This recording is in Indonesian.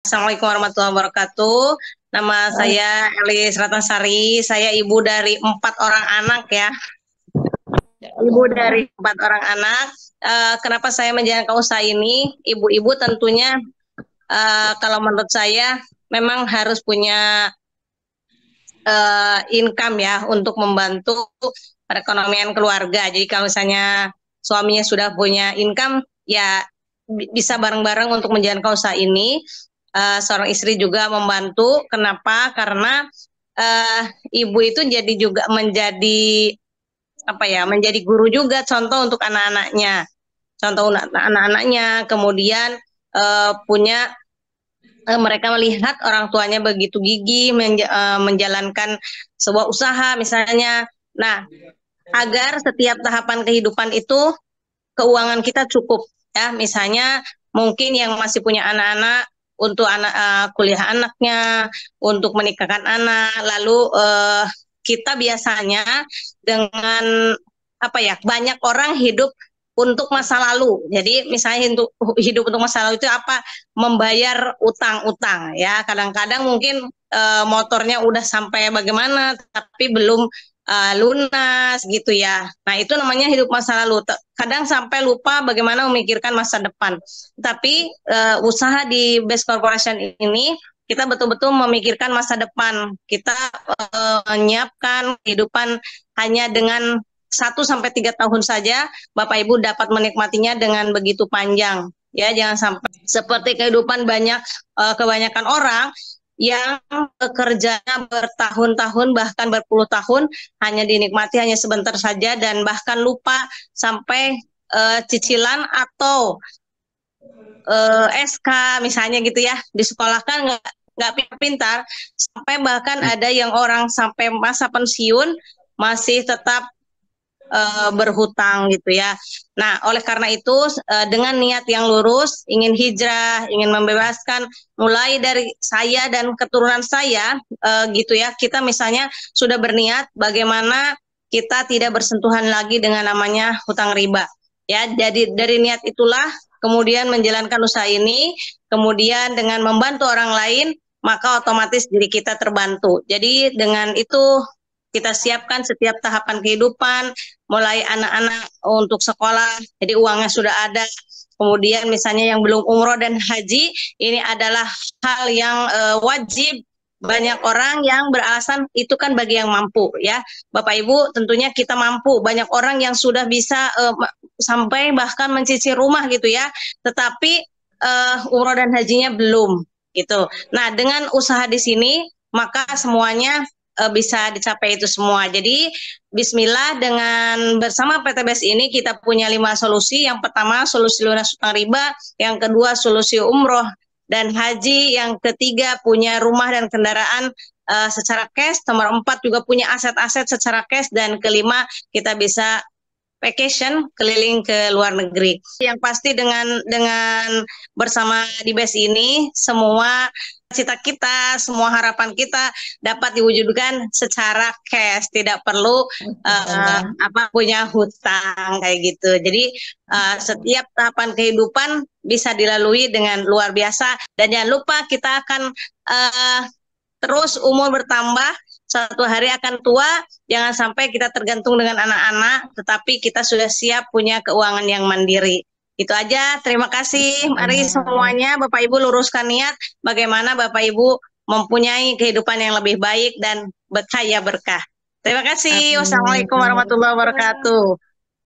Assalamualaikum warahmatullahi wabarakatuh. Nama saya Elis Ratnasari. Saya ibu dari 4 orang anak ya. Ibu dari 4 orang anak. Kenapa saya menjalankan usaha ini? Ibu-ibu tentunya kalau menurut saya memang harus punya income ya untuk membantu perekonomian keluarga. Jadi kalau misalnya suaminya sudah punya income, ya bisa bareng-bareng untuk menjalankan usaha ini. Seorang istri juga membantu. Kenapa? Karena ibu itu jadi juga menjadi apa ya? Menjadi guru juga, contoh untuk anak-anaknya. Contoh anak-anaknya, kemudian punya mereka melihat orang tuanya begitu gigih menjalankan sebuah usaha misalnya. Nah, agar setiap tahapan kehidupan itu keuangan kita cukup ya. Misalnya mungkin yang masih punya anak-anak untuk kuliah anaknya, untuk menikahkan anak, lalu kita biasanya dengan apa ya, banyak orang hidup untuk masa lalu. Jadi misalnya untuk hidup untuk masa lalu itu apa? Membayar utang-utang ya. Kadang-kadang mungkin motornya udah sampai bagaimana tapi belum lunas gitu ya. Nah, itu namanya hidup masa lalu. Kadang sampai lupa bagaimana memikirkan masa depan. Tapi usaha di Best Corporation ini kita betul-betul memikirkan masa depan. Kita menyiapkan kehidupan hanya dengan 1 sampai 3 tahun saja, Bapak Ibu dapat menikmatinya dengan begitu panjang. Ya, jangan sampai seperti kehidupan kebanyakan orang yang bekerjanya bertahun-tahun bahkan berpuluh tahun hanya dinikmati hanya sebentar saja dan bahkan lupa sampai cicilan atau SK misalnya gitu ya, di sekolah kan nggak pintar sampai bahkan ada yang orang sampai masa pensiun masih tetap berhutang gitu ya. Nah, oleh karena itu dengan niat yang lurus, ingin hijrah, ingin membebaskan, mulai dari saya dan keturunan saya gitu ya. Kita misalnya sudah berniat bagaimana kita tidak bersentuhan lagi dengan namanya hutang riba. Ya, jadi dari niat itulah kemudian menjalankan usaha ini, kemudian dengan membantu orang lain, maka otomatis diri kita terbantu. Jadi dengan itu kita siapkan setiap tahapan kehidupan, mulai anak-anak untuk sekolah, jadi uangnya sudah ada. Kemudian misalnya yang belum umroh dan haji, ini adalah hal yang wajib. Banyak orang yang beralasan itu kan bagi yang mampu ya. Bapak Ibu tentunya kita mampu. Banyak orang yang sudah bisa sampai bahkan mencicil rumah gitu ya. Tetapi umroh dan hajinya belum gitu. Nah, dengan usaha di sini maka semuanya bisa dicapai itu semua. Jadi Bismillah, dengan bersama PTBS ini kita punya 5 solusi. Yang pertama solusi lunas hutang riba, yang kedua solusi umroh dan haji, yang ketiga punya rumah dan kendaraan secara cash, nomor 4 juga punya aset-aset secara cash, dan kelima kita bisa vacation keliling ke luar negeri. Yang pasti dengan bersama di BES ini semua cita kita, semua harapan kita dapat diwujudkan secara cash, tidak perlu punya hutang kayak gitu. Jadi setiap tahapan kehidupan bisa dilalui dengan luar biasa, dan jangan lupa kita akan terus umur bertambah, satu hari akan tua. Jangan sampai kita tergantung dengan anak-anak, tetapi kita sudah siap punya keuangan yang mandiri. Itu aja, terima kasih. Mari semuanya Bapak Ibu luruskan niat bagaimana Bapak Ibu mempunyai kehidupan yang lebih baik dan berkah. Terima kasih. Wassalamualaikum warahmatullahi wabarakatuh.